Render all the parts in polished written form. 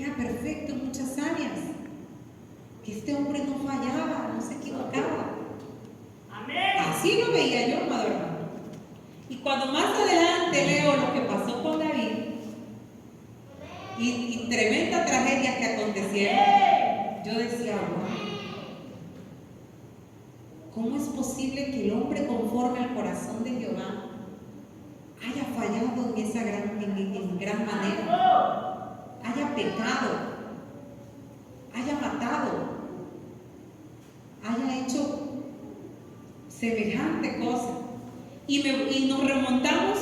era perfecto en muchas áreas, que este hombre no fallaba, no se equivocaba. Así lo veía yo, amado hermano. Y cuando más adelante leo lo que pasó con David y tremenda tragedia que acontecieron, yo decía, wow, ¿cómo es posible que el hombre conforme al corazón de Jehová haya fallado en esa gran manera, haya pecado, haya matado, haya hecho semejante cosa? Y nos remontamos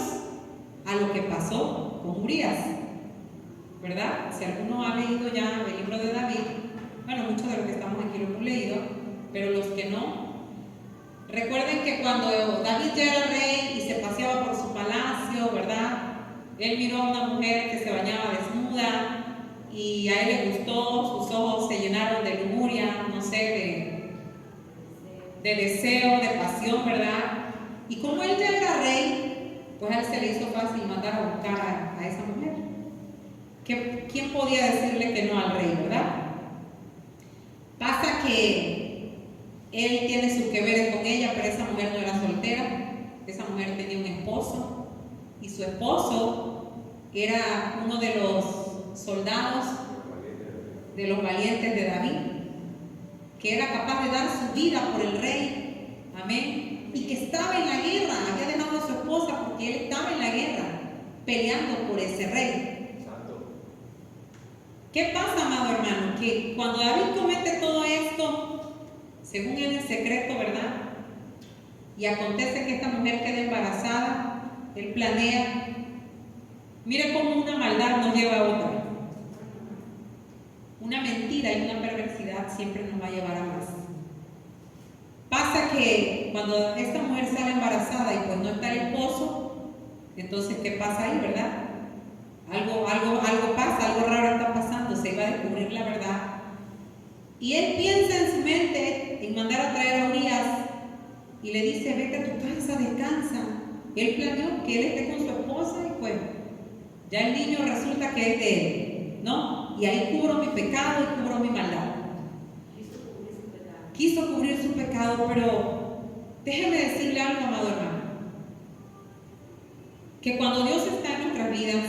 a lo que pasó con Urías, ¿verdad? Si alguno ha leído ya el libro de David, bueno, muchos de los que estamos aquí lo hemos leído, pero los que no, recuerden que cuando David ya era rey y se paseaba por su palacio, ¿verdad? Él miró a una mujer que se bañaba desnuda y a él le gustó, sus ojos se llenaron de lujuria, no sé, de deseo, de pasión, ¿verdad? Y como él ya era rey, pues a él se le hizo fácil mandar a buscar a esa mujer. ¿Quién podía decirle que no al rey, verdad? Pasa que él tiene sus que veres con ella, pero esa mujer no era soltera, esa mujer tenía un esposo, y su esposo era uno de los soldados, de los valientes de David, que era capaz de dar su vida por el rey, amén, y que estaba en la guerra, había dejado a su esposa porque él estaba en la guerra, peleando por ese rey. ¿Qué pasa, amado hermano? Que cuando David comete todo esto, según él en secreto, ¿verdad? Y acontece que esta mujer queda embarazada, él planea. Mire cómo una maldad nos lleva a otra. Una mentira y una perversidad siempre nos va a llevar a más. Pasa que cuando esta mujer sale embarazada y pues no está el esposo, entonces ¿qué pasa ahí, verdad? Algo pasa, algo raro está pasando, se iba a descubrir la verdad. Y él piensa en su mente en mandar a traer a Urías y le dice, vete a tu casa, descansa. Él planeó que él esté con su esposa y pues ya el niño resulta que es de él, ¿no? Y ahí cubro mi pecado y cubro mi maldad. Quiso cubrir su pecado, pero déjeme decirle algo, amado hermano, que cuando Dios está en nuestras vidas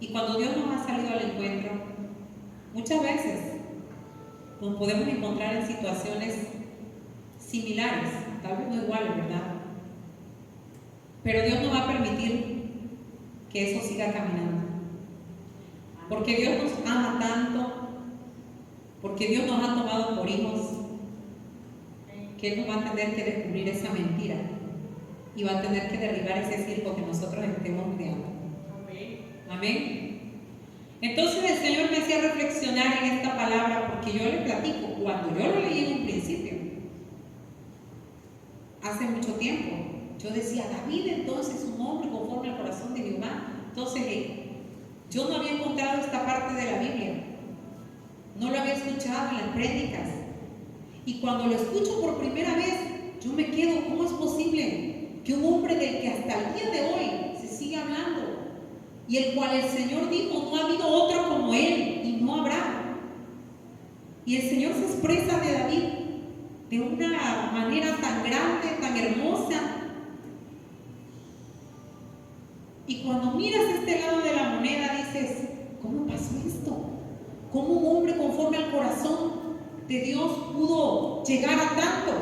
y cuando Dios nos ha salido al encuentro, muchas veces nos podemos encontrar en situaciones similares, tal vez no iguales, ¿verdad? Pero Dios no va a permitir que eso siga caminando, porque Dios nos ama tanto, porque Dios nos ha tomado por hijos, que Él nos va a tener que descubrir esa mentira y va a tener que derribar ese circo que nosotros estemos creando. Amén. Entonces el Señor me hacía reflexionar en esta palabra, porque yo le platico, cuando yo lo leí en un principio, hace mucho tiempo, yo decía, David entonces un hombre conforme al corazón de Jehová. Entonces yo no había encontrado esta parte de la Biblia, no lo había escuchado en las prédicas, y cuando lo escucho por primera vez, yo me quedo, ¿cómo es posible que un hombre del que hasta el día de hoy se sigue hablando, y el cual el Señor dijo, no ha habido otro como él, y no habrá? Y el Señor se expresa de David de una manera tan grande, tan hermosa. Y cuando miras este lado de la moneda, dices, ¿cómo pasó esto? ¿Cómo un hombre conforme al corazón de Dios pudo llegar a tanto?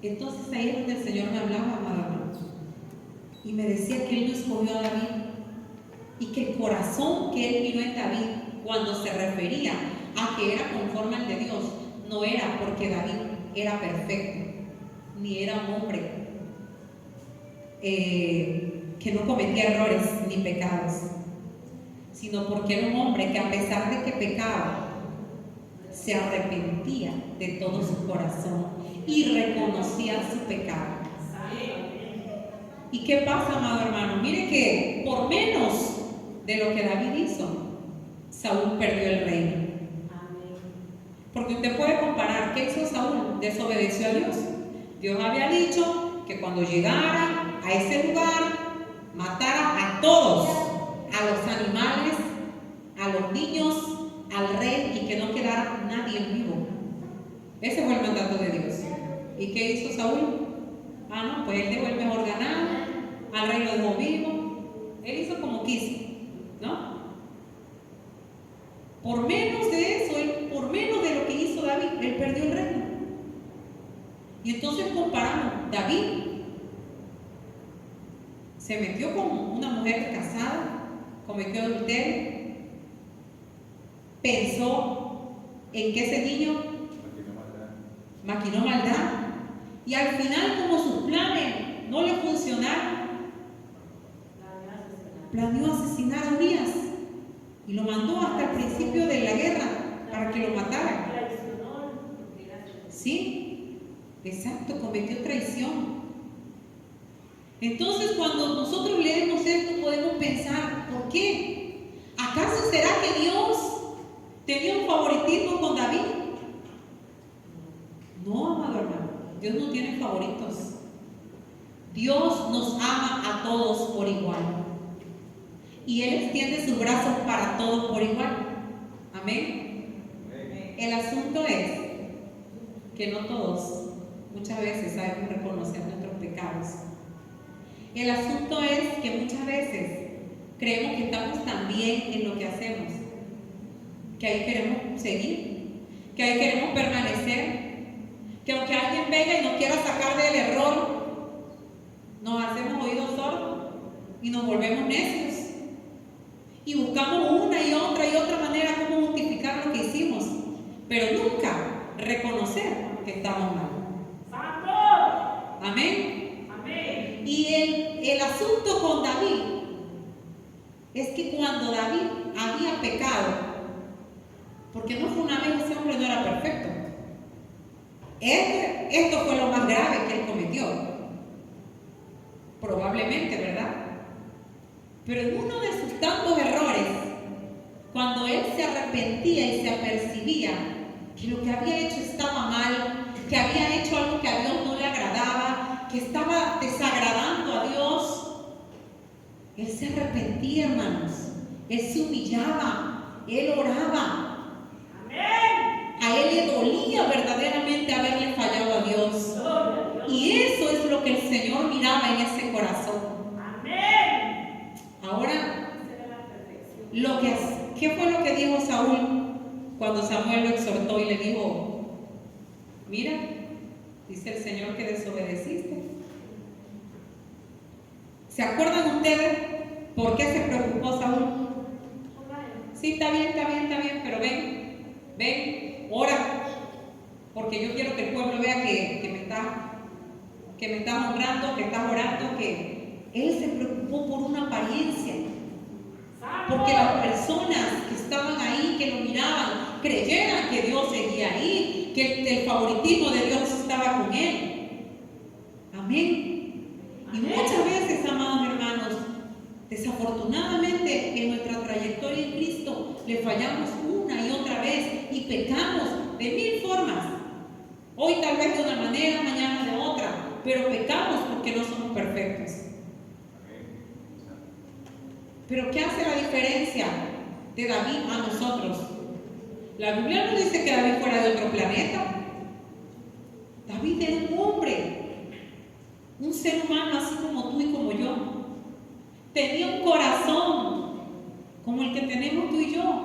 Entonces ahí es donde el Señor me hablaba, amado hermano, y me decía que Él no escogió a David, y que el corazón que Él miró en David, cuando se refería a que era conforme al de Dios, no era porque David era perfecto, ni era un hombre que no cometía errores ni pecados, sino porque era un hombre que, a pesar de que pecaba, se arrepentía de todo su corazón y reconocía su pecado. ¿Y qué pasa, amado hermano? Mire que por menos de lo que David hizo, Saúl perdió el reino. Porque usted puede comparar, ¿qué hizo Saúl? Desobedeció a Dios. Dios había dicho que cuando llegara a ese lugar, matara a todos, a los animales, niños al rey y que no quedara nadie vivo. Ese fue el mandato de Dios. ¿Y qué hizo Saúl? No, pues él dejó el mejor ganado, al rey lo dejó vivo. Él hizo como quiso, ¿no? Por menos de eso, por menos de lo que hizo David, él perdió el reino. Y entonces comparamos, David se metió con una mujer casada, cometió adulterio, pensó en que ese niño maquinó maldad, y al final, como sus planes no le funcionaron, planeó asesinar a Urias y lo mandó hasta el principio de la guerra para que lo mataran. Sí, exacto, cometió traición. Entonces, cuando nosotros leemos esto, podemos pensar, ¿por qué? ¿Acaso será que Dios tenía un favoritismo con David? No, amado hermano, Dios no tiene favoritos. Dios nos ama a todos por igual. Y Él extiende sus brazos para todos por igual. Amén. El asunto es que no todos, muchas veces, sabemos reconocer nuestros pecados. El asunto es que muchas veces creemos que estamos tan bien en lo que hacemos, que ahí queremos seguir, que ahí queremos permanecer, que aunque alguien venga y nos quiera sacar del error, nos hacemos oídos sordos y nos volvemos necios y buscamos una y otra manera como justificar lo que hicimos, pero nunca reconocer que estamos mal. Amén. Amén. Y el asunto con David es que cuando David había pecado, porque no fue una vez, ese hombre no era perfecto. Esto fue lo más grave que él cometió. Probablemente, ¿verdad? Pero en uno de sus tantos errores, cuando él se arrepentía y se apercibía que lo que había hecho estaba mal, que había hecho algo que a Dios no le agradaba, que estaba desagradando a Dios, él se arrepentía, hermanos. Él se humillaba, él oraba. Amén. A él le dolía verdaderamente haberle fallado a Dios. Y eso es lo que el Señor miraba en ese corazón. Amén. Ahora, ¿qué fue lo que dijo Saúl cuando Samuel lo exhortó y le dijo: mira, dice el Señor que desobedeciste? ¿Se acuerdan ustedes por qué se preocupó Saúl? Sí, está bien, pero ven, ora, porque yo quiero que el pueblo vea que me estás honrando, que estás orando, que él se preocupó por una apariencia, porque las personas que estaban ahí, que lo miraban, creyeran que Dios seguía ahí, que el favoritismo de Dios estaba con él. Amén. Y muchas veces, amados hermanos, desafortunadamente en nuestra trayectoria en Cristo le fallamos una y otra vez y pecamos de mil formas. Hoy tal vez de una manera, mañana de otra, pero pecamos porque no somos perfectos. Pero ¿qué hace la diferencia de David a nosotros? La Biblia no dice que David fuera de otro planeta. David era un hombre, un ser humano así como tú y como yo. Tenía un corazón como el que tenemos tú y yo.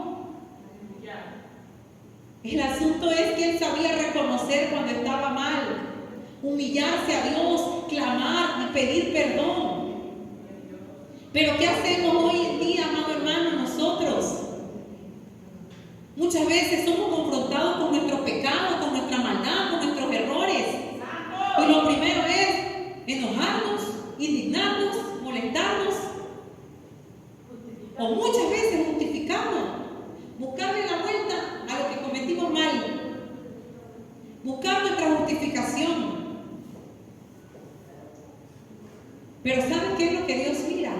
El asunto es que él sabía reconocer cuando estaba mal, humillarse a Dios, clamar y pedir perdón. Pero ¿qué hacemos hoy en día, amado hermano, nosotros? Muchas veces somos confrontados con nuestro pecado, con nuestra maldad, con nuestros errores. Y lo primero es enojarnos, indignarnos, molestarnos. O muchas veces justificarnos, buscarle la vuelta a lo que cometimos mal, buscar nuestra justificación. Pero ¿saben qué es lo que Dios mira?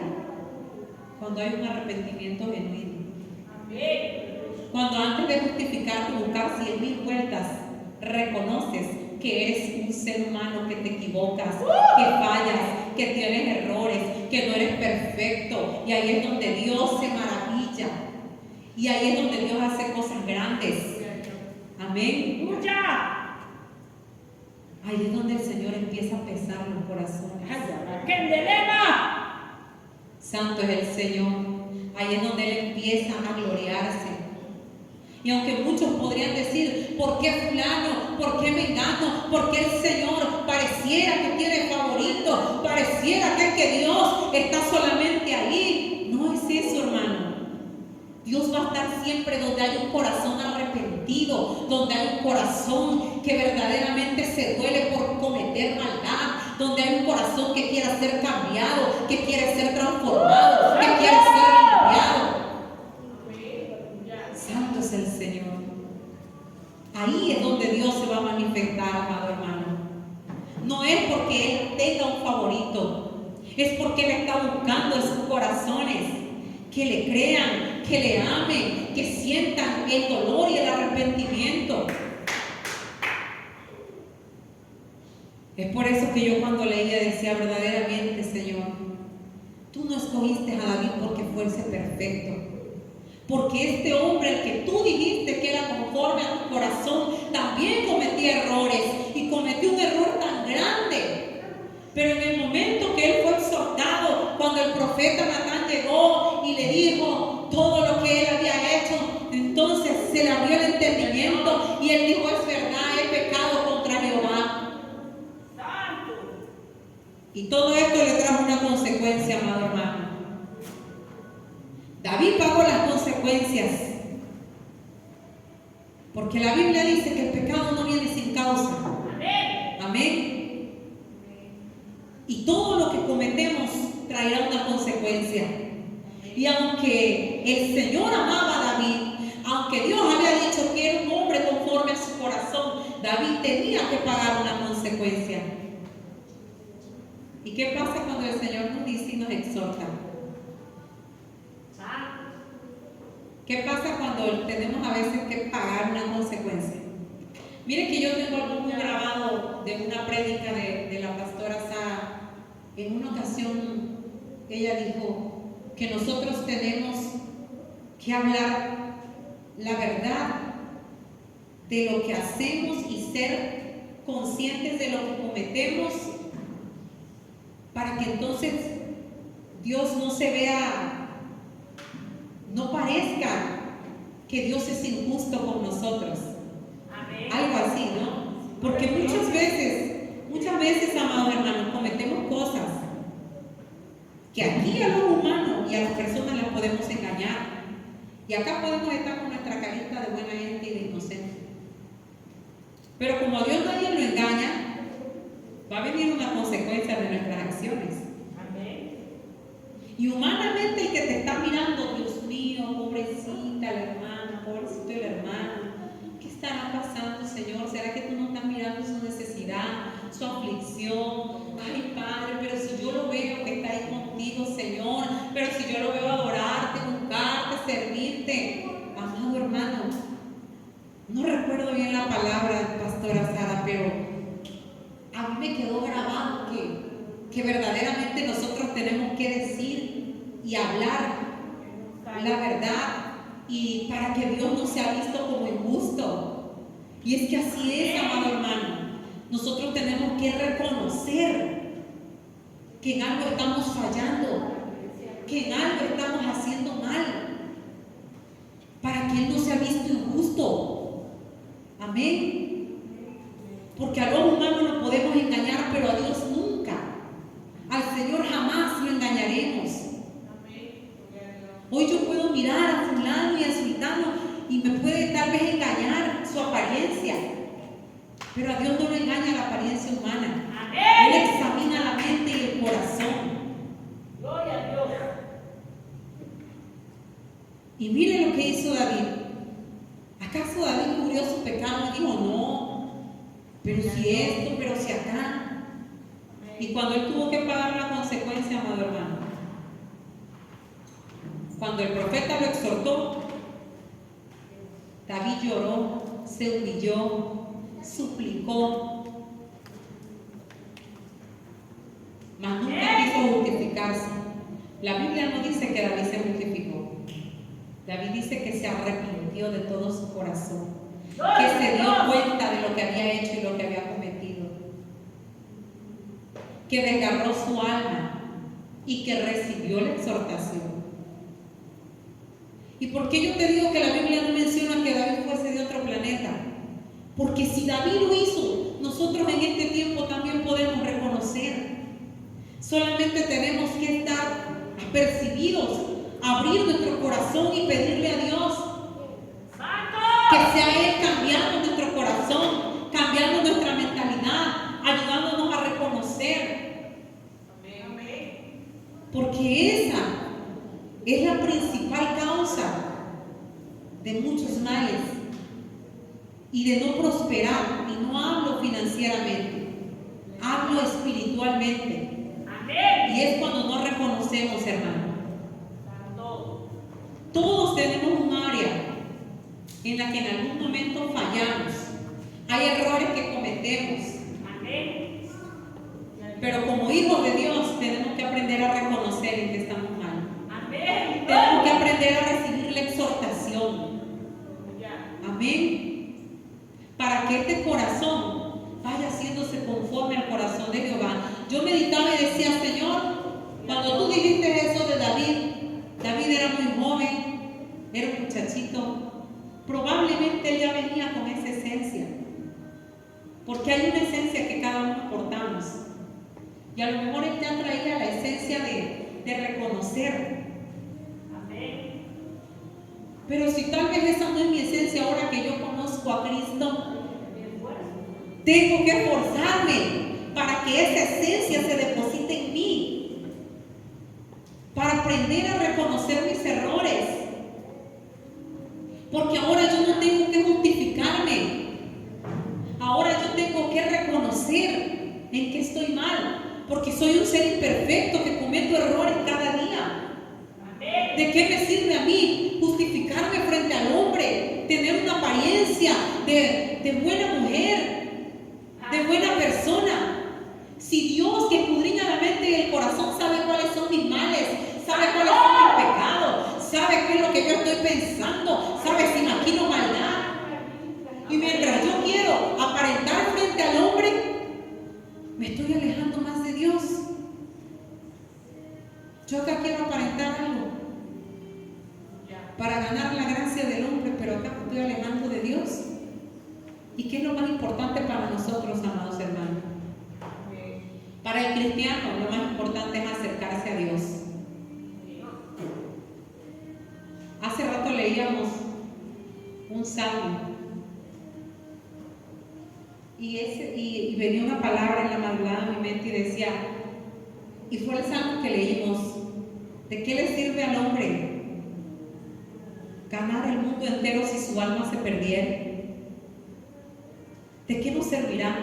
Cuando hay un arrepentimiento genuino. Cuando antes de justificarte, buscar 100,000 vueltas, reconoces que eres un ser humano, que te equivocas, que fallas, que tienes errores, que no eres perfecto. Y ahí es donde Dios se maravilla. Y ahí es donde Dios hace cosas grandes. Amén. Ahí es donde el Señor empieza a pesar los corazones. Santo es el Señor. Ahí es donde Él empieza a gloriarse. Y aunque muchos podrían decir, ¿por qué fulano? ¿Por qué mengano? ¿Por qué el Señor pareciera que tiene favorito? Pareciera que Dios está solamente ahí. No es eso, hermano. Dios va a estar siempre donde hay un corazón arrepentido, donde hay un corazón que verdaderamente se duele por cometer maldad, donde hay un corazón que quiere ser cambiado, que quiere ser transformado, que quiere ser limpiado. Santo es el Señor. Ahí es donde Dios se va a manifestar, amado hermano. No es porque Él tenga un favorito, es porque Él está buscando en sus corazones que le crean, que le amen, que sientan el dolor y el arrepentimiento. Es por eso que yo cuando leía decía, verdaderamente, Señor, tú no escogiste a David porque fuese perfecto, porque este hombre, el que tú dijiste que era conforme a tu corazón, también cometía errores y cometió un error tan grande. Pero en el momento que él fue exhortado, cuando el profeta Natán llegó y le dijo todo lo que él había hecho, entonces se le abrió el entendimiento y él dijo, es verdad, he pecado contra Jehová. Y todo esto le trajo una consecuencia, amado hermano. David pagó las consecuencias, porque la Biblia dice que el pecado no viene sin causa. Amén. Y todo lo que cometemos traerá una consecuencia. Y aunque el Señor amaba a David, aunque Dios había dicho que era un hombre conforme a su corazón, David tenía que pagar una consecuencia. ¿Y qué pasa cuando el Señor nos dice y nos exhorta? ¿Qué pasa cuando tenemos a veces que pagar una consecuencia? Miren que yo tengo algo muy grabado de una prédica de la pastora Sara. En una ocasión ella dijo que nosotros tenemos que hablar la verdad de lo que hacemos y ser conscientes de lo que cometemos, para que entonces Dios no se vea, no parezca que Dios es injusto con nosotros. Amén. Algo así, ¿no? Porque muchas veces, amados hermanos, cometemos cosas que aquí a los humanos y a las personas las podemos engañar. Y acá podemos estar con nuestra carita de buena gente y de inocente. Pero como a Dios nadie lo engaña, va a venir una consecuencia de nuestras acciones. Amén. Y humanamente el que te está mirando, Dios mío, pobrecita la hermana, pobrecito el hermano, ¿qué estará pasando, Señor? ¿Será que tú no estás mirando su necesidad, su aflicción? Ay, Padre, pero si yo lo veo que está ahí contigo, Señor, pero si yo lo veo adorarte, buscarte, servirte. Amado hermano, no recuerdo bien la palabra, pastora Sara, pero a mí me quedó grabado que verdaderamente nosotros tenemos que decir y hablar la verdad, y para que Dios no sea visto como injusto. Y es que así es, amado hermano. Nosotros tenemos que reconocer que en algo estamos fallando, que en algo estamos haciendo mal, para que Él no sea visto injusto. Amén. Porque a los humanos nos podemos engañar, pero a Dios nunca. Al Señor jamás lo engañaremos. Hoy yo puedo mirar a fulano y a sultano y me puede tal vez engañar su apariencia, pero a Dios no le engaña la apariencia humana. Amén. Él examina la mente y el corazón. Gloria a Dios. Y mire lo que hizo David. ¿Acaso David cubrió su pecado y dijo, no, pero si esto, pero si acá? Y cuando él tuvo que pagar la consecuencia, amado hermano, cuando el profeta lo exhortó, David lloró, se humilló, suplicó, mas nunca quiso justificarse. La Biblia no dice que David se justificó. David dice que se arrepintió de todo su corazón, que se dio cuenta de lo que había hecho y lo que había cometido, que desgarró su alma y que recibió la exhortación. ¿Y por qué yo te digo que la Biblia no menciona que David fuese de otro planeta? Porque si David lo hizo, nosotros en este tiempo también podemos reconocer. Solamente tenemos que estar apercibidos, abrir nuestro corazón y pedirle a Dios que sea Él cambiando nuestro corazón, cambiando nuestra mentalidad, ayudándonos a reconocer. Porque esa es la principal causa de muchos males y de no prosperar. Y no hablo financieramente, hablo espiritualmente. Y es cuando no reconocemos, hermano. Todos tenemos un área en la que en algún momento fallamos. Hay errores que cometemos. Pero como hijos de Dios tenemos que aprender a reconocer en que estamos mal. Tenemos que aprender a recibir la exhortación. Amén. Para que este corazón vaya haciéndose conforme al corazón de Jehová. Yo meditaba y decía, Señor, cuando tú dijiste eso de David, David era muy joven, era un muchachito, probablemente él ya venía con esa esencia, porque hay una esencia que cada uno portamos, y a lo mejor él ya traía la esencia de reconocer. Pero si tal vez esa no es mi esencia, ahora que yo conozco a Cristo, tengo que esforzarme para que esa esencia se deposite en mí, para aprender a reconocer mis errores, porque ahora yo no tengo que justificarme, ahora yo tengo que reconocer en que estoy mal, porque soy un ser imperfecto que cometo errores cada día. ¿De qué me sirve a mí justificarme frente al hombre, tener una apariencia de buena mujer, de buena persona? Si Dios, que escudriña la mente y el corazón, sabe cuáles son mis males, sabe cuáles son mis pecados, sabe qué es lo que yo estoy pensando, sabe si maquino maldad, y mientras yo quiero aparentar frente al hombre, me estoy alejando más de Dios. Yo acá quiero aparentar algo para ganar la gracia del hombre, pero acá me estoy alejando de Dios. ¿Y qué es lo más importante para nosotros, amados hermanos? Para el cristiano, lo más importante es acercarse a Dios. Hace rato leíamos un salmo y venía una palabra en la madrugada en mi mente y decía, y fue el salmo que leímos: ¿de qué le sirve al hombre ganar el mundo entero si su alma se perdiera? ¿De qué nos servirá?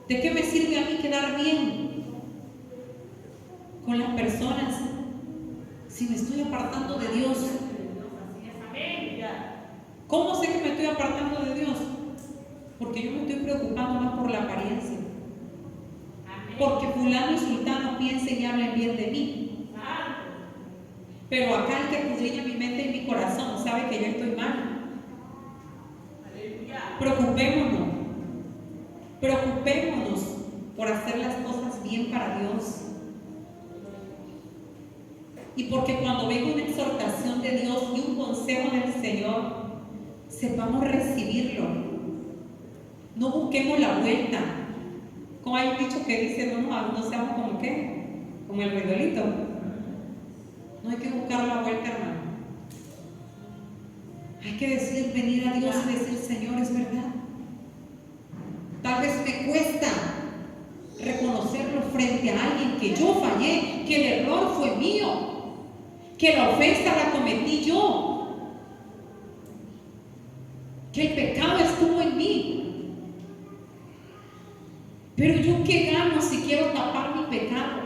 ¿De qué me sirve a mí quedar bien con las personas si me estoy apartando de Dios? ¿Cómo sé que me estoy apartando de Dios? Porque yo me estoy preocupando más por la apariencia. Porque fulano y sultano piensen y hablen bien de mí. Pero acá el que escudriña mi mente y mi corazón sabe que yo estoy mal. Preocupémonos por hacer las cosas bien para Dios. Y porque cuando venga una exhortación de Dios y un consejo del Señor, sepamos recibirlo. No busquemos la vuelta. Como hay un dicho que dice, no seamos como qué, como el redolito. No hay que buscar la vuelta, hermano. Hay que venir a Dios y decir, Señor, es verdad. Tal vez me cuesta reconocerlo frente a alguien, que yo fallé, que el error fue mío, que la ofensa la cometí yo, que el pecado estuvo en mí. Pero yo, ¿qué gano si quiero tapar mi pecado?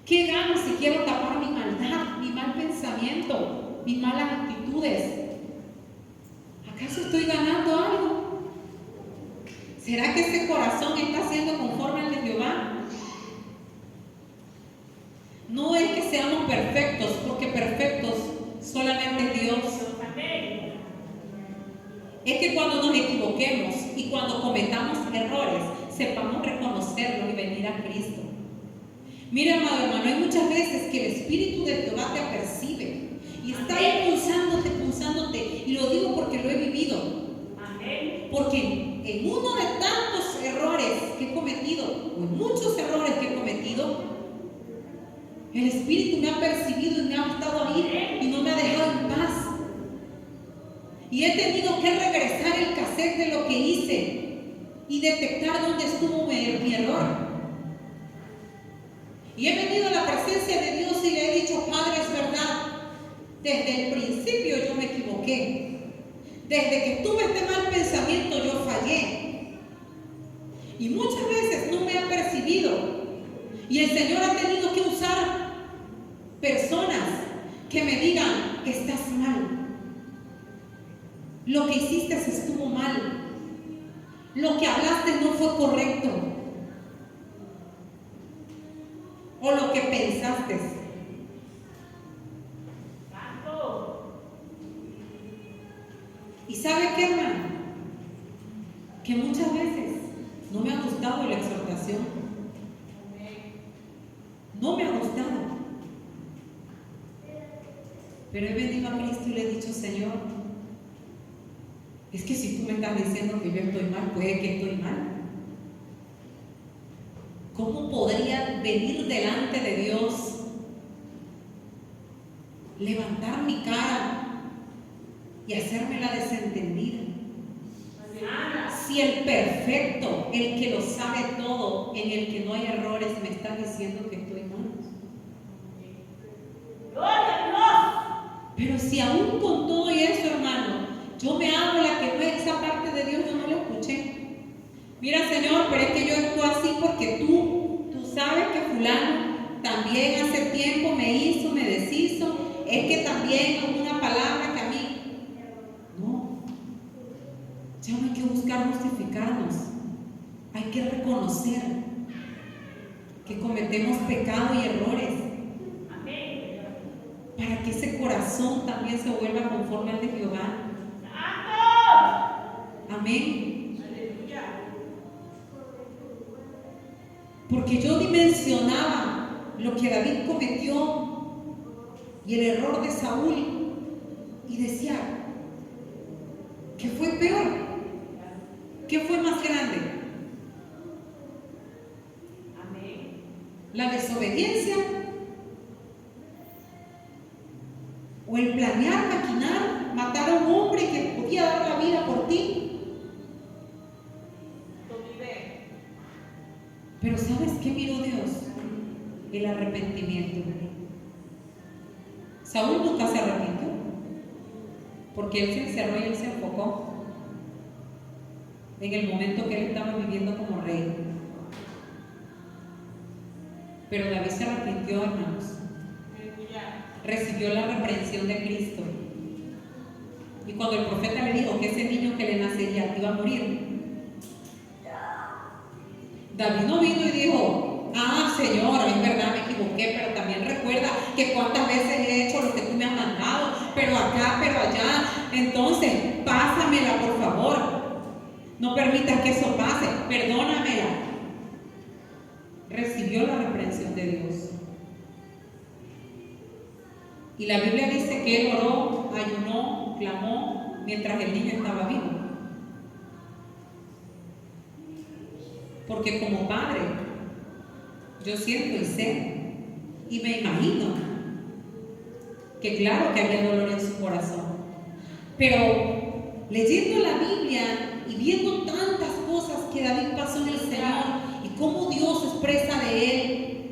¿Qué gano si quiero tapar mi maldad, mi mal pensamiento, mis malas actitudes? ¿Acaso estoy ganando algo? ¿Será que ese corazón está siendo conforme al de Jehová? No es que seamos perfectos, porque perfectos solamente es Dios. Es que cuando nos equivoquemos y cuando cometamos errores, sepamos reconocerlos y venir a Cristo. Mira, amado hermano, hay muchas veces que el Espíritu de Jehová te apercibe y está ahí punzándote, y lo digo porque lo he vivido. Porque en uno de tantos errores que he cometido, o en muchos errores que he cometido, el Espíritu me ha percibido y me ha estado ahí y no me ha dejado en paz. Y he tenido que regresar el cassette de lo que hice y detectar dónde estuvo mi error. Y he venido a la presencia de Dios y le he dicho: Padre, es verdad, desde el principio yo me equivoqué. Desde que tuve este mal pensamiento yo fallé. Y muchas veces no me ha percibido. Y el Señor ha tenido que usar personas que me digan: estás mal. Lo que hiciste estuvo mal. Lo que hablaste no fue correcto. O lo que pensaste. ¿Y sabe qué, hermano? Que muchas veces no me ha gustado la exhortación. No me ha gustado. Pero he venido a Cristo y le he dicho: Señor, es que si tú me estás diciendo que yo estoy mal, puede que estoy mal. ¿Cómo podría venir delante de Dios, levantar mi cara y hacerme la desentendida? Si el perfecto, el que lo sabe todo, en el que no hay errores, me está diciendo que estoy mal. Pero si aún con todo y eso, hermano, yo me hago la que no es esa parte de Dios, yo no la escuché. Mira, Señor, pero es que yo actúo así porque tú sabes que fulano también hace tiempo me hizo, me deshizo. Es que también es una palabra que a mí... No. Ya no hay que buscar justificarnos. Hay que reconocer que cometemos pecado y errores. Para que ese corazón también se vuelva conforme al de Jehová. Amén. Porque yo dimensionaba lo que David cometió y el error de Saúl y decía: ¿qué fue peor? ¿Qué fue más grande? ¿La desobediencia? ¿O el planear, maquinar, matar a un hombre que podía dar la vida por ti? Pero ¿sabes qué miró Dios? El arrepentimiento. Saúl nunca se arrepintió, porque él se encerró y él se enfocó en el momento que él estaba viviendo como rey. Pero David se arrepintió, hermanos. Recibió la reprensión de Cristo. Y cuando el profeta le dijo que ese niño que le nacería iba a morir, David no vino y dijo: ah, Señor, es verdad, me equivoqué, pero también recuerda que cuántas veces he hecho lo que tú me has mandado, pero acá, pero allá, entonces pásamela, por favor. No permitas que eso pase, perdónamela. Recibió la reprensión de Dios. Y la Biblia dice que él oró, ayunó, clamó mientras el niño estaba vivo. Porque como padre, yo siento y sé, y me imagino que claro que había dolor en su corazón. Pero leyendo la Biblia y viendo tantas cosas que David pasó en el Señor, y cómo Dios expresa de él,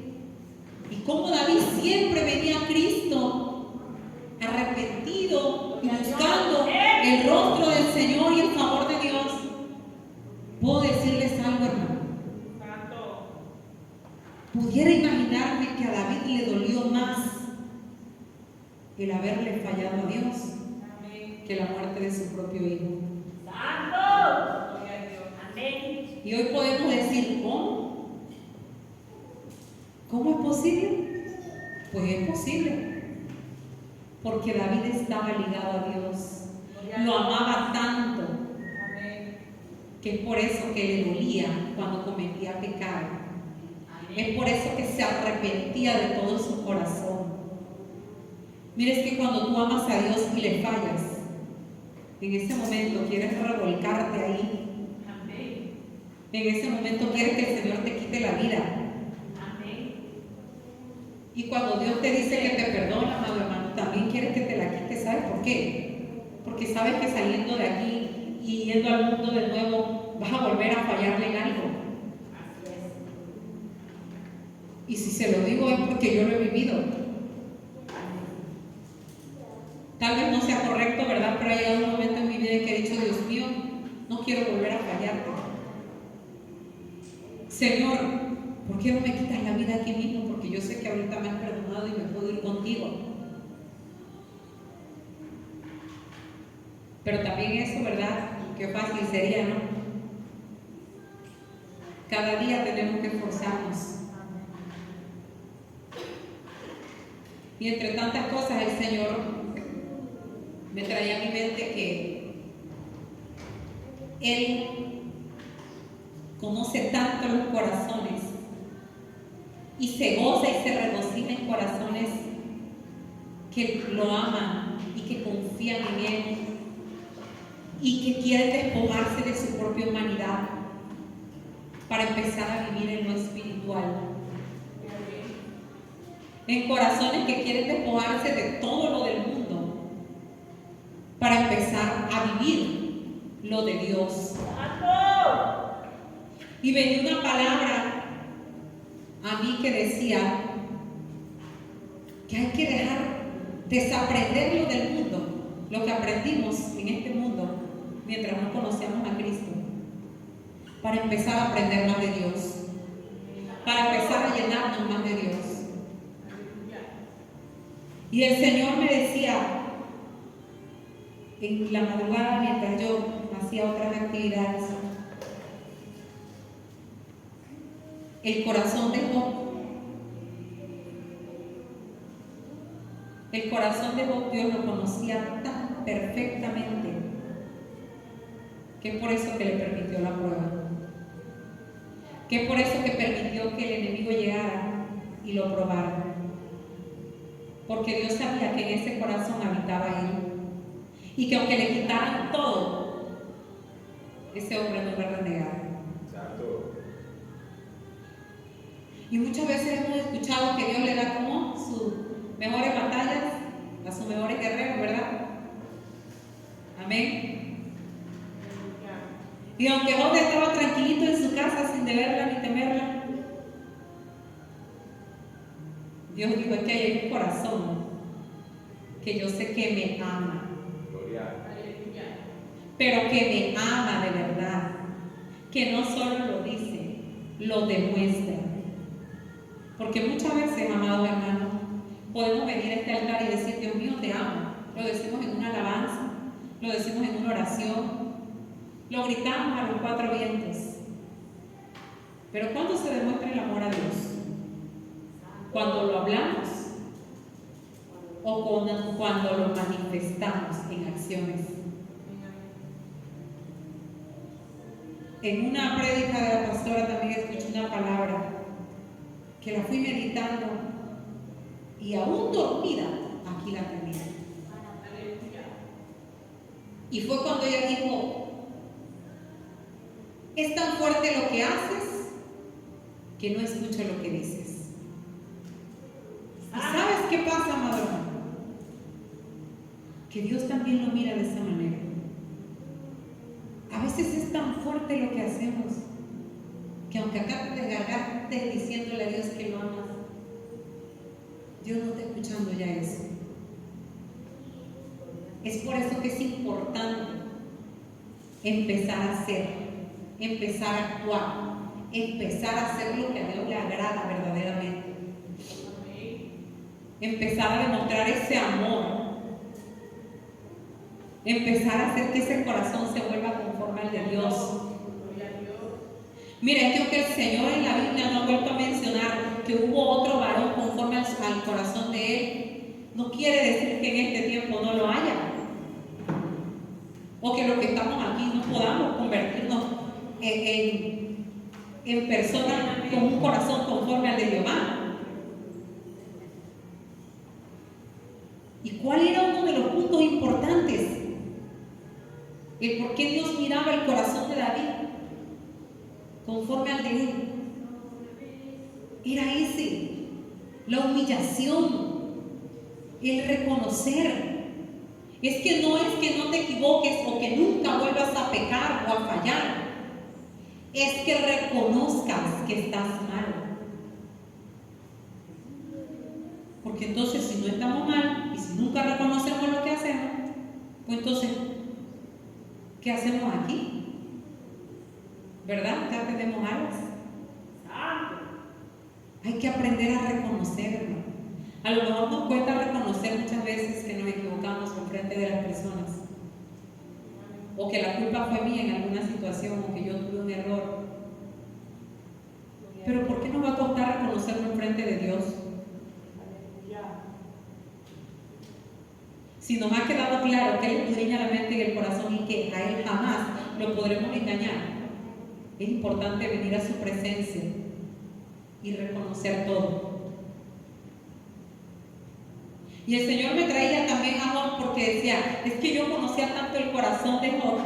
y cómo David siempre venía a Cristo arrepentido y buscando el rostro del Señor y el favor de Dios, puedo decirles algo, hermano. Pudiera imaginarme que a David le dolió más el haberle fallado a Dios que la muerte de su propio hijo. Y hoy podemos decir: ¿cómo? ¿Cómo es posible? Pues es posible, porque David estaba ligado a Dios, lo amaba tanto, que es por eso que le dolía cuando cometía pecado. Es por eso que se arrepentía de todo su corazón. Mira, es que cuando tú amas a Dios y le fallas, en ese momento quieres revolcarte ahí. En ese momento quieres que el Señor te quite la vida. Y cuando Dios te dice que te perdona, amado hermano, también quieres que te la quite. ¿Sabes por qué? Porque sabes que saliendo de aquí y yendo al mundo de nuevo, vas a volver a fallarle en algo. Y si se lo digo es porque yo lo he vivido. Tal vez no sea correcto, ¿verdad? Pero ha llegado un momento en mi vida en que he dicho, Dios mío, no quiero volver a fallarte. Señor, ¿por qué no me quitas la vida aquí mismo? Porque yo sé que ahorita me has perdonado y me puedo ir contigo. Pero también eso, ¿verdad? Qué fácil sería, ¿no? Cada día tenemos que esforzarnos. Y entre tantas cosas el Señor me traía a mi mente que Él conoce tanto los corazones y se goza y se regocija en corazones que lo aman y que confían en Él y que quieren despojarse de su propia humanidad para empezar a vivir en lo espiritual. En corazones que quieren despojarse de todo lo del mundo para empezar a vivir lo de Dios. Y venía una palabra a mí que decía que hay que dejar desaprender lo del mundo, lo que aprendimos en este mundo mientras no conocíamos a Cristo, para empezar a aprender más de Dios, para empezar a llenarnos más de Dios. Y el Señor me decía en la madrugada mientras yo hacía otras actividades, el corazón de Job. El corazón de Job Dios lo conocía tan perfectamente que es por eso que le permitió la prueba. Que es por eso que permitió que el enemigo llegara y lo probara. Porque Dios sabía que en ese corazón habitaba Él. Y que aunque le quitaran todo, ese hombre no iba a renegar. Y muchas veces hemos escuchado que Dios le da como sus mejores batallas a sus mejores guerreros, ¿verdad? Amén. Y aunque Job estaba tranquilito en su casa sin deberla ni temerla, Dios dijo, es que hay un corazón que yo sé que me ama. Pero que me ama de verdad. Que no solo lo dice, lo demuestra. Porque muchas veces, amados hermanos, podemos venir a este altar y decir, Dios mío, te amo. Lo decimos en una alabanza, lo decimos en una oración, lo gritamos a los cuatro vientos. Pero ¿cuándo se demuestra el amor a Dios? ¿Cuando lo hablamos? ¿O cuando lo manifestamos en acciones? En una prédica de la pastora también escuché una palabra que la fui meditando y aún dormida aquí la tenía. Y fue cuando ella dijo, es tan fuerte lo que haces que no escucho lo que dices. ¿Y sabes qué pasa, amado? Que Dios también lo mira de esa manera. A veces es tan fuerte lo que hacemos que aunque acabes de desgarrarte diciéndole a Dios que lo amas, Dios no está escuchando ya eso. Es por eso que es importante empezar a hacer, empezar a actuar, empezar a hacer lo que a Dios le agrada verdaderamente. Empezar a demostrar ese amor. Empezar a hacer que ese corazón se vuelva conforme al de Dios. Mira, es que aunque el Señor en la Biblia no ha vuelto a mencionar que hubo otro varón conforme al corazón de él, no quiere decir que en este tiempo no lo haya. O que los que estamos aquí no podamos convertirnos en personas con un corazón conforme al de Jehová. ¿Y cuál era uno de los puntos importantes? El por qué Dios miraba el corazón de David conforme al de él. Era ese, la humillación, el reconocer. Es que no te equivoques o que nunca vuelvas a pecar o a fallar. Es que reconozcas que estás mal. Porque entonces si no estamos mal y si nunca reconocemos lo que hacemos, pues entonces, ¿qué hacemos aquí? ¿Verdad? Ya tenemos alas. Hay que aprender a reconocerlo. A lo mejor nos cuesta reconocer muchas veces que nos equivocamos en frente de las personas. O que la culpa fue mía en alguna situación, o que yo tuve un error. Pero ¿por qué nos va a costar reconocerlo en frente de Dios? Si nos ha quedado claro que Él escudriña la mente y el corazón y que a Él jamás lo podremos engañar, es importante venir a su presencia y reconocer todo. Y el Señor me traía también a Job porque decía, es que yo conocía tanto el corazón de Job,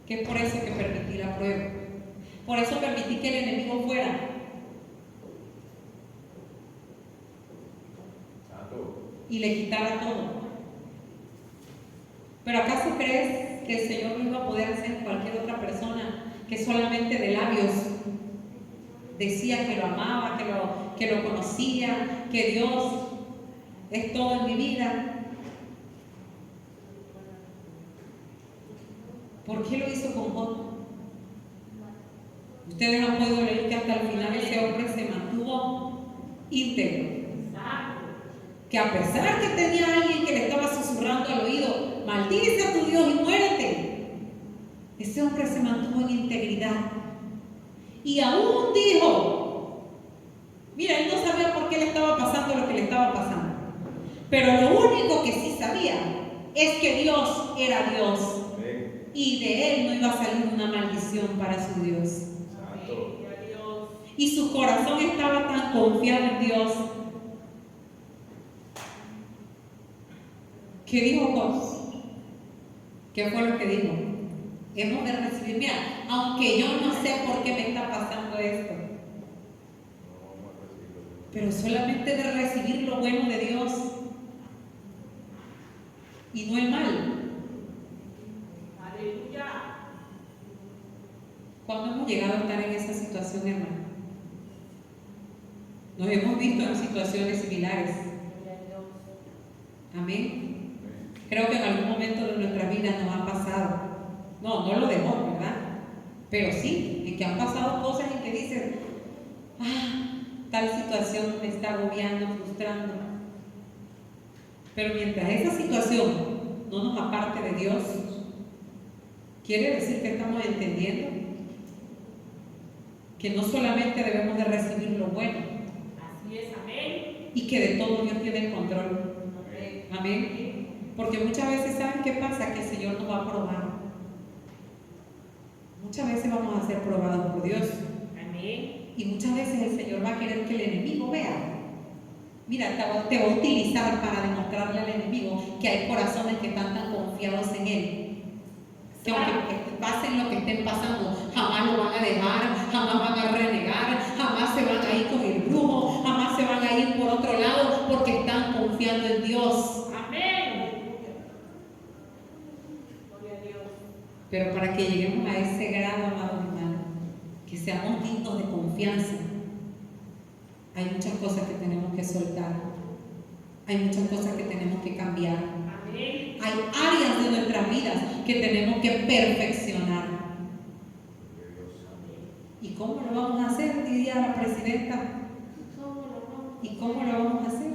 que es por eso que permití la prueba. Por eso permití que el enemigo fuera. Y le quitara todo. ¿Pero acaso crees que el Señor lo iba a poder hacer en cualquier otra persona que solamente de labios decía que lo amaba, que lo conocía, que Dios es todo en mi vida? ¿Por qué lo hizo con Job? Ustedes han podido leer que hasta el final ese hombre se mantuvo íntegro. Que a pesar que tenía alguien que le estaba susurrando al oído, maldice a tu Dios y muérete, ese hombre se mantuvo en integridad. Y aún dijo, mira, él no sabía por qué le estaba pasando lo que le estaba pasando, pero lo único que sí sabía es que Dios era Dios y de él no iba a salir una maldición para su Dios. Y su corazón estaba tan confiado en Dios que dijo Job. ¿Qué fue lo que dijo? Hemos de recibir, mira, aunque yo no sé por qué me está pasando esto, pero solamente de recibir lo bueno de Dios y no el mal. Aleluya. ¿Cuándo hemos llegado a estar en esa situación, hermano? Nos hemos visto en situaciones similares. Amén. Creo que en algún momento de nuestra vida nos ha pasado. No lo dejó, ¿verdad? Pero sí, en que han pasado cosas en que dices, tal situación me está agobiando, frustrando. Pero mientras esa situación no nos aparte de Dios, quiere decir que estamos entendiendo que no solamente debemos de recibir lo bueno, así es, amén, y que de todo Dios tiene el control, amén. Porque muchas veces, ¿saben qué pasa? Que el Señor nos va a probar. Muchas veces vamos a ser probados por Dios, amén. Y muchas veces el Señor va a querer que el enemigo vea. Mira, te va a utilizar para demostrarle al enemigo que hay corazones que están tan confiados en Él, que aunque pasen lo que estén pasando, jamás lo van a dejar, jamás van a renegar, jamás se van a ir con el brujo, jamás se van a ir por otro lado, porque están confiando en Dios. Amén. Gloria a Dios. Pero para que lleguemos a ese grado, amado hermano, que seamos dignos de confianza, hay muchas cosas que tenemos que soltar, hay muchas cosas que tenemos que cambiar. Amén. Hay áreas de nuestras vidas que tenemos que perfeccionar. ¿Y cómo lo vamos a hacer? Diría la presidenta. ¿Y cómo lo vamos a hacer?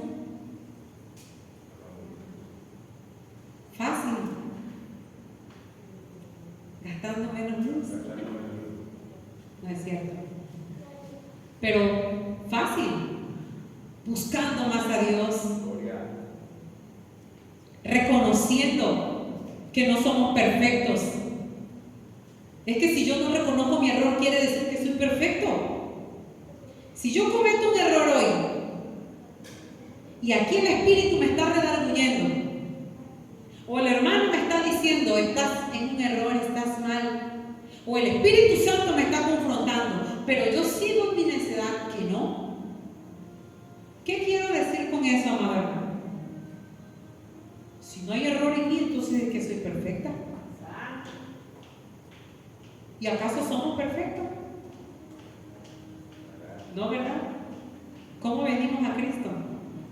Fácil. Gastando menos luz. No es cierto. pero fácil, buscando más a Dios, reconociendo que no somos perfectos. Es que si yo no reconozco mi error, quiere decir que soy perfecto. Si yo cometo un error hoy y aquí el Espíritu me está redarguyendo, o el hermano me está diciendo, estás en un error, estás mal, o el Espíritu Santo me está confrontando, pero yo sigo en mi necedad, que no. ¿Qué quiero decir con eso, amado hermano? Si no hay error en mí, entonces es que soy perfecta. ¿Y acaso somos perfectos? No, ¿verdad? ¿Cómo venimos a Cristo?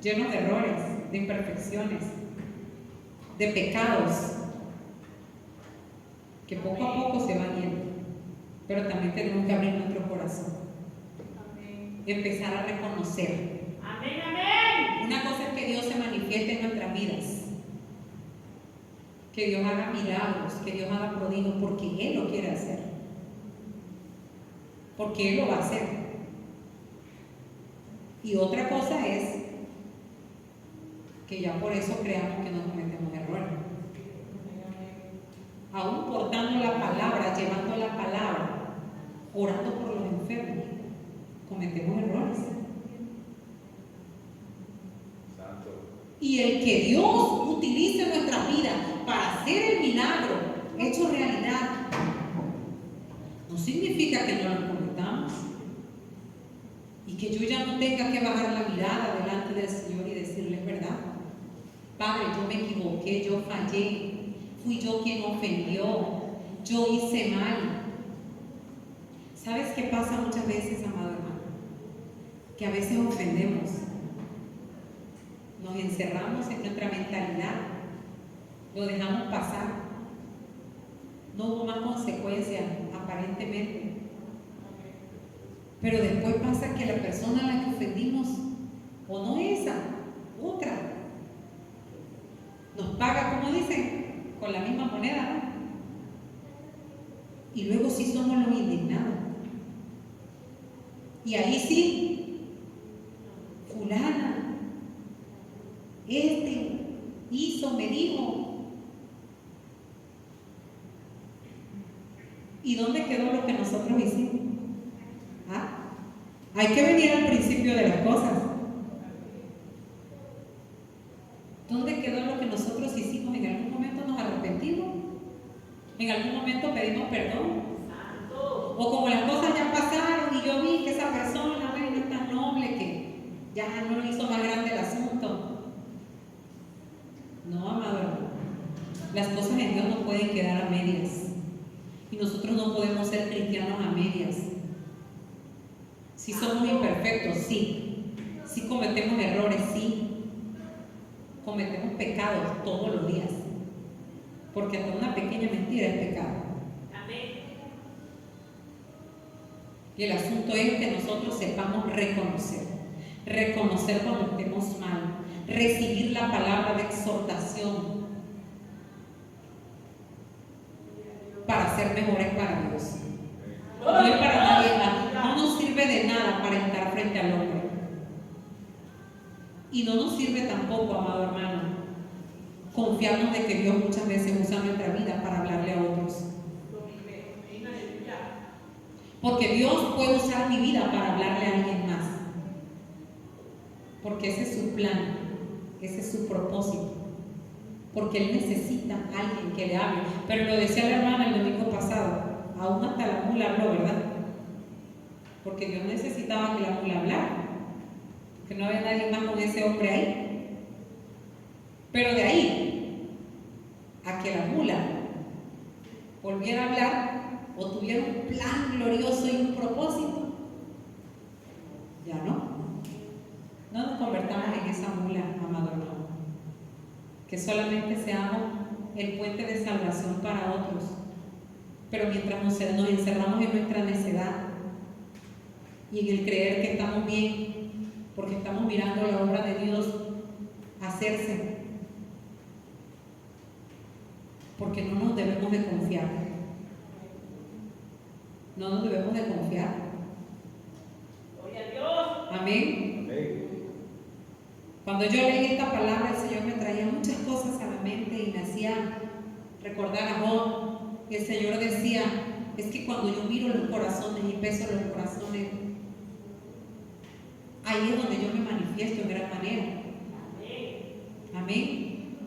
Llenos de errores, de imperfecciones, de pecados, que poco a poco se van yendo. Pero también tenemos que abrir nuestro corazón. Empezar a reconocer. Amén, amén. Una cosa es que Dios se manifieste en nuestras vidas, que Dios haga milagros, que Dios haga prodigios, porque Él lo quiere hacer, porque Él lo va a hacer. Y otra cosa es que ya por eso creamos que no cometemos errores. Aún portando la palabra, llevando la palabra, orando por los enfermos, cometemos errores. Y el que Dios utilice nuestra vida para hacer el milagro hecho realidad, no significa que no lo cometamos y que yo ya no tenga que bajar la mirada delante del Señor y decirle verdad. Padre, yo me equivoqué, yo fallé, fui yo quien ofendió, yo hice mal. ¿Sabes qué pasa muchas veces, amado hermano? Que a veces ofendemos. Nos encerramos en nuestra mentalidad, lo dejamos pasar, no hubo más consecuencias aparentemente, pero después pasa que la persona a la que ofendimos, o no esa, otra, nos paga, como dicen, con la misma moneda, ¿no? Y luego sí somos los indignados, y ahí sí, fulana, hizo, me dijo. ¿Y dónde quedó lo que nosotros hicimos? ¿Ah? Hay que venir al principio de las cosas. ¿Dónde quedó lo que nosotros hicimos? ¿En algún momento nos arrepentimos? ¿En algún momento pedimos perdón? O como las cosas ya pasaron y yo vi que esa persona, bueno, es tan noble que ya no hizo más grande el asunto. No, amado hermano, las cosas en Dios no pueden quedar a medias y nosotros no podemos ser cristianos a medias. Si somos imperfectos, sí. Si cometemos errores, sí. Cometemos pecados todos los días, porque hasta una pequeña mentira es pecado. Y el asunto es que nosotros sepamos reconocer cuando estemos mal, recibir la palabra de exhortación para ser mejores para Dios. No es para nadie más. No nos sirve de nada para estar frente al hombre. Y no nos sirve tampoco, amado hermano, confiarnos de que Dios muchas veces usa nuestra vida para hablarle a otros. Porque Dios puede usar mi vida para hablarle a alguien más. Porque ese es su plan, ese es su propósito. Porque Él necesita a alguien que le hable. Pero lo decía la hermana el domingo pasado, aún hasta la mula habló, ¿verdad? Porque Dios necesitaba que la mula hablara, que no había nadie más con ese hombre ahí. Pero de ahí a que la mula volviera a hablar o tuviera un plan glorioso y un propósito, ya no. No nos convertamos en esa mula, amado hermano. Que solamente seamos el puente de salvación para otros. Pero mientras nos encerramos en nuestra necedad y en el creer que estamos bien, porque estamos mirando la obra de Dios hacerse, porque no nos debemos de confiar. No nos debemos de confiar. Amén. Cuando yo leí esta palabra, el Señor me traía muchas cosas a la mente y me hacía recordar a Job. Y el Señor decía, es que cuando yo miro los corazones y peso los corazones, ahí es donde yo me manifiesto en gran manera. Amén.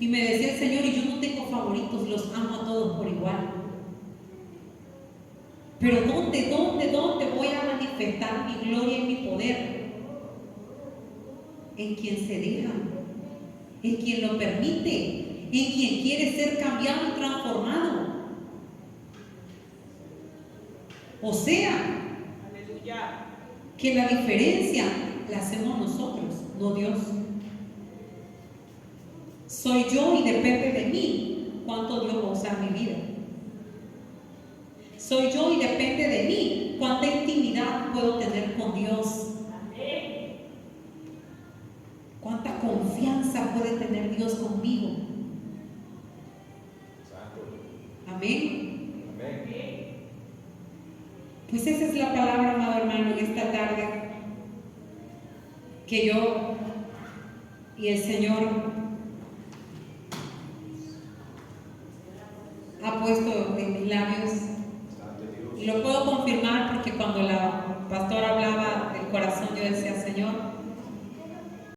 Y me decía el Señor, y yo no tengo favoritos, los amo a todos por igual. Pero ¿dónde voy a manifestar mi gloria y mi poder? En quien se deja, en quien lo permite, en quien quiere ser cambiado y transformado. O sea, aleluya, que la diferencia la hacemos nosotros, no Dios. Soy yo y depende de mí cuánto Dios va a usar mi vida. Soy yo y depende de mí cuánta intimidad puedo tener con Dios. Cuánta confianza puede tener Dios conmigo. Amén. Pues esa es la palabra, amado hermano, en esta tarde que yo y el Señor ha puesto en mis labios. Y lo puedo confirmar porque cuando la pastora hablaba del corazón, yo decía, Señor,